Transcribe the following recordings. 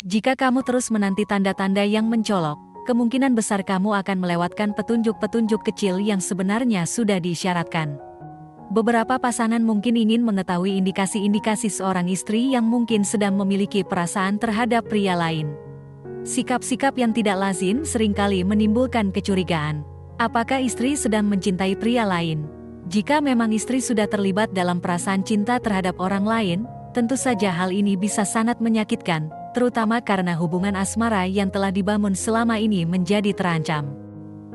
Jika kamu terus menanti tanda-tanda yang mencolok, kemungkinan besar kamu akan melewatkan petunjuk-petunjuk kecil yang sebenarnya sudah diisyaratkan. Beberapa pasangan mungkin ingin mengetahui indikasi-indikasi seorang istri yang mungkin sedang memiliki perasaan terhadap pria lain. Sikap-sikap yang tidak lazim seringkali menimbulkan kecurigaan. Apakah istri sedang mencintai pria lain? Jika memang istri sudah terlibat dalam perasaan cinta terhadap orang lain, tentu saja hal ini bisa sangat menyakitkan, terutama karena hubungan asmara yang telah dibangun selama ini menjadi terancam.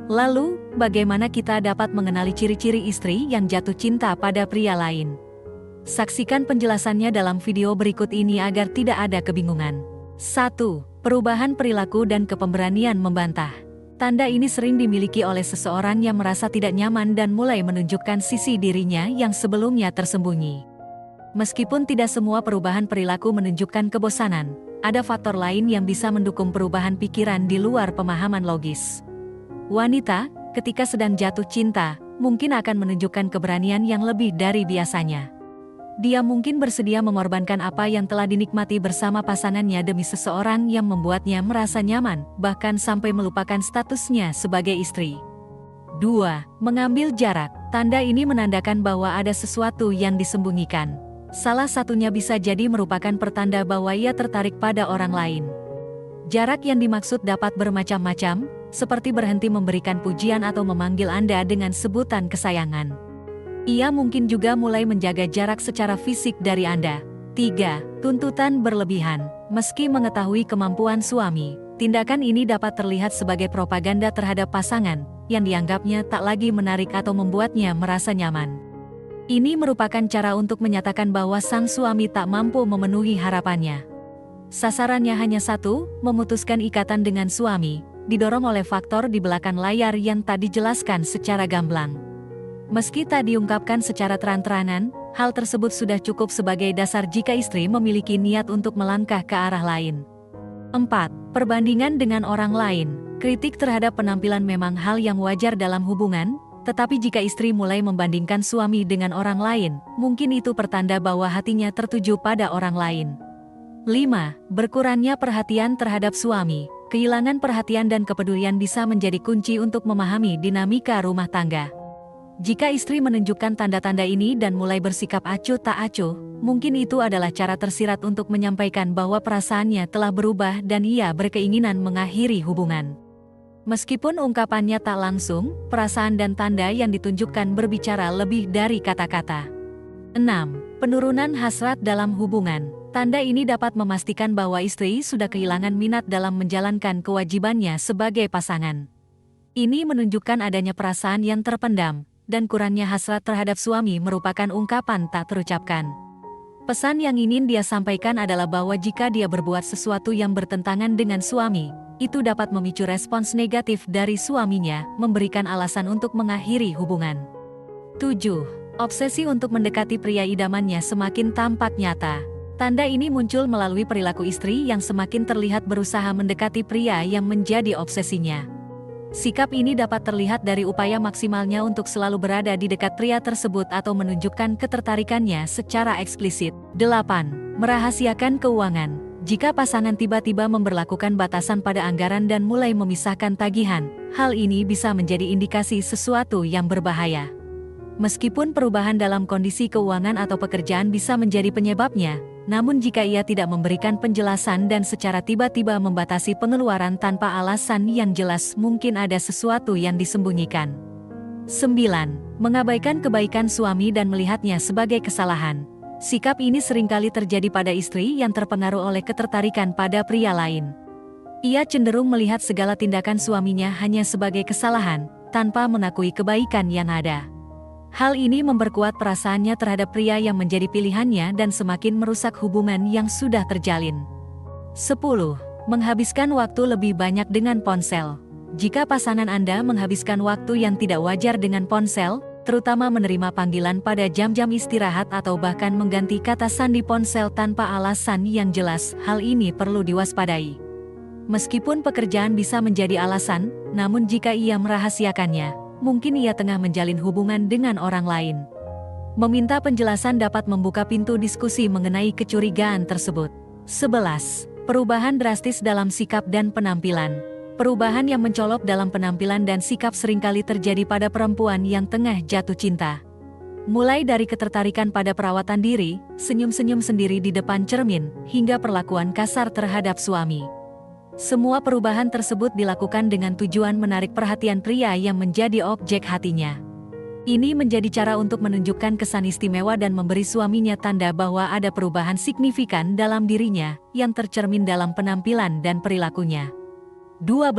Lalu, bagaimana kita dapat mengenali ciri-ciri istri yang jatuh cinta pada pria lain? Saksikan penjelasannya dalam video berikut ini agar tidak ada kebingungan. 1. Perubahan perilaku dan kepemberanian membantah. Tanda ini sering dimiliki oleh seseorang yang merasa tidak nyaman dan mulai menunjukkan sisi dirinya yang sebelumnya tersembunyi. Meskipun tidak semua perubahan perilaku menunjukkan kebosanan, ada faktor lain yang bisa mendukung perubahan pikiran di luar pemahaman logis. Wanita, ketika sedang jatuh cinta, mungkin akan menunjukkan keberanian yang lebih dari biasanya. Dia mungkin bersedia mengorbankan apa yang telah dinikmati bersama pasangannya demi seseorang yang membuatnya merasa nyaman, bahkan sampai melupakan statusnya sebagai istri. 2. Mengambil jarak. Tanda ini menandakan bahwa ada sesuatu yang disembunyikan. Salah satunya bisa jadi merupakan pertanda bahwa ia tertarik pada orang lain. Jarak yang dimaksud dapat bermacam-macam, seperti berhenti memberikan pujian atau memanggil Anda dengan sebutan kesayangan. Ia mungkin juga mulai menjaga jarak secara fisik dari Anda. 3. Tuntutan berlebihan. Meski mengetahui kemampuan suami, tindakan ini dapat terlihat sebagai propaganda terhadap pasangan, yang dianggapnya tak lagi menarik atau membuatnya merasa nyaman. Ini merupakan cara untuk menyatakan bahwa sang suami tak mampu memenuhi harapannya. Sasarannya hanya satu, memutuskan ikatan dengan suami, didorong oleh faktor di belakang layar yang tak dijelaskan secara gamblang. Meski tak diungkapkan secara terang-terangan, hal tersebut sudah cukup sebagai dasar jika istri memiliki niat untuk melangkah ke arah lain. 4. Perbandingan dengan orang lain. Kritik terhadap penampilan memang hal yang wajar dalam hubungan, tetapi jika istri mulai membandingkan suami dengan orang lain, mungkin itu pertanda bahwa hatinya tertuju pada orang lain. 5. Berkurangnya perhatian terhadap suami. Kehilangan perhatian dan kepedulian bisa menjadi kunci untuk memahami dinamika rumah tangga. Jika istri menunjukkan tanda-tanda ini dan mulai bersikap acuh tak acuh, mungkin itu adalah cara tersirat untuk menyampaikan bahwa perasaannya telah berubah dan ia berkeinginan mengakhiri hubungan. Meskipun ungkapannya tak langsung, perasaan dan tanda yang ditunjukkan berbicara lebih dari kata-kata. 6. Penurunan hasrat dalam hubungan. Tanda ini dapat memastikan bahwa istri sudah kehilangan minat dalam menjalankan kewajibannya sebagai pasangan. Ini menunjukkan adanya perasaan yang terpendam, dan kurangnya hasrat terhadap suami merupakan ungkapan tak terucapkan. Pesan yang ingin dia sampaikan adalah bahwa jika dia berbuat sesuatu yang bertentangan dengan suami, itu dapat memicu respons negatif dari suaminya, memberikan alasan untuk mengakhiri hubungan. 7. Obsesi untuk mendekati pria idamannya semakin tampak nyata. Tanda ini muncul melalui perilaku istri yang semakin terlihat berusaha mendekati pria yang menjadi obsesinya. Sikap ini dapat terlihat dari upaya maksimalnya untuk selalu berada di dekat pria tersebut atau menunjukkan ketertarikannya secara eksplisit. 8. Merahasiakan keuangan. Jika pasangan tiba-tiba memberlakukan batasan pada anggaran dan mulai memisahkan tagihan, hal ini bisa menjadi indikasi sesuatu yang berbahaya. Meskipun perubahan dalam kondisi keuangan atau pekerjaan bisa menjadi penyebabnya, namun jika ia tidak memberikan penjelasan dan secara tiba-tiba membatasi pengeluaran tanpa alasan yang jelas, mungkin ada sesuatu yang disembunyikan. 9. Mengabaikan kebaikan suami dan melihatnya sebagai kesalahan. Sikap ini seringkali terjadi pada istri yang terpengaruh oleh ketertarikan pada pria lain. Ia cenderung melihat segala tindakan suaminya hanya sebagai kesalahan, tanpa mengakui kebaikan yang ada. Hal ini memperkuat perasaannya terhadap pria yang menjadi pilihannya dan semakin merusak hubungan yang sudah terjalin. 10. Menghabiskan waktu lebih banyak dengan ponsel. Jika pasangan Anda menghabiskan waktu yang tidak wajar dengan ponsel, terutama menerima panggilan pada jam-jam istirahat atau bahkan mengganti kata sandi ponsel tanpa alasan yang jelas, hal ini perlu diwaspadai. Meskipun pekerjaan bisa menjadi alasan, namun jika ia merahasiakannya, mungkin ia tengah menjalin hubungan dengan orang lain. Meminta penjelasan dapat membuka pintu diskusi mengenai kecurigaan tersebut. 11. Perubahan drastis dalam sikap dan penampilan. Perubahan yang mencolok dalam penampilan dan sikap seringkali terjadi pada perempuan yang tengah jatuh cinta. Mulai dari ketertarikan pada perawatan diri, senyum-senyum sendiri di depan cermin, hingga perlakuan kasar terhadap suami. Semua perubahan tersebut dilakukan dengan tujuan menarik perhatian pria yang menjadi objek hatinya. Ini menjadi cara untuk menunjukkan kesan istimewa dan memberi suaminya tanda bahwa ada perubahan signifikan dalam dirinya, yang tercermin dalam penampilan dan perilakunya. 12.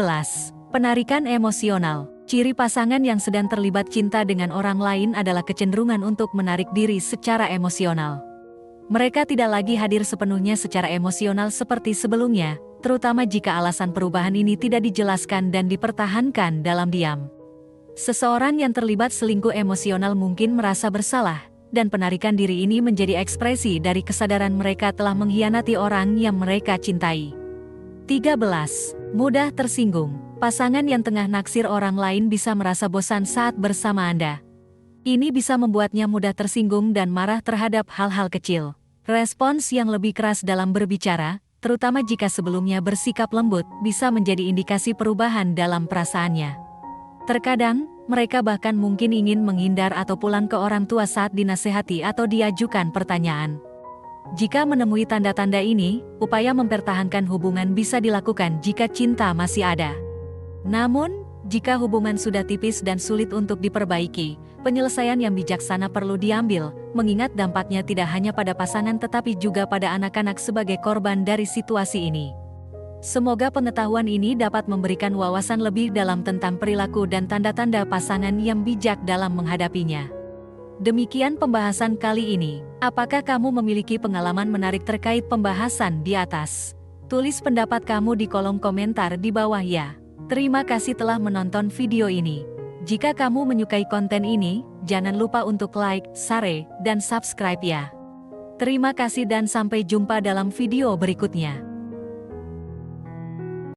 Penarikan emosional. Ciri pasangan yang sedang terlibat cinta dengan orang lain adalah kecenderungan untuk menarik diri secara emosional. Mereka tidak lagi hadir sepenuhnya secara emosional seperti sebelumnya, terutama jika alasan perubahan ini tidak dijelaskan dan dipertahankan dalam diam. Seseorang yang terlibat selingkuh emosional mungkin merasa bersalah, dan penarikan diri ini menjadi ekspresi dari kesadaran mereka telah mengkhianati orang yang mereka cintai. 13. Mudah tersinggung. Pasangan yang tengah naksir orang lain bisa merasa bosan saat bersama Anda. Ini bisa membuatnya mudah tersinggung dan marah terhadap hal-hal kecil. Respons yang lebih keras dalam berbicara, terutama jika sebelumnya bersikap lembut, bisa menjadi indikasi perubahan dalam perasaannya. Terkadang, mereka bahkan mungkin ingin menghindar atau pulang ke orang tua saat dinasehati atau diajukan pertanyaan. Jika menemui tanda-tanda ini, upaya mempertahankan hubungan bisa dilakukan jika cinta masih ada. Namun, jika hubungan sudah tipis dan sulit untuk diperbaiki, penyelesaian yang bijaksana perlu diambil, mengingat dampaknya tidak hanya pada pasangan tetapi juga pada anak-anak sebagai korban dari situasi ini. Semoga pengetahuan ini dapat memberikan wawasan lebih dalam tentang perilaku dan tanda-tanda pasangan yang bijak dalam menghadapinya. Demikian pembahasan kali ini. Apakah kamu memiliki pengalaman menarik terkait pembahasan di atas? Tulis pendapat kamu di kolom komentar di bawah ya. Terima kasih telah menonton video ini. Jika kamu menyukai konten ini, jangan lupa untuk like, share, dan subscribe ya. Terima kasih dan sampai jumpa dalam video berikutnya.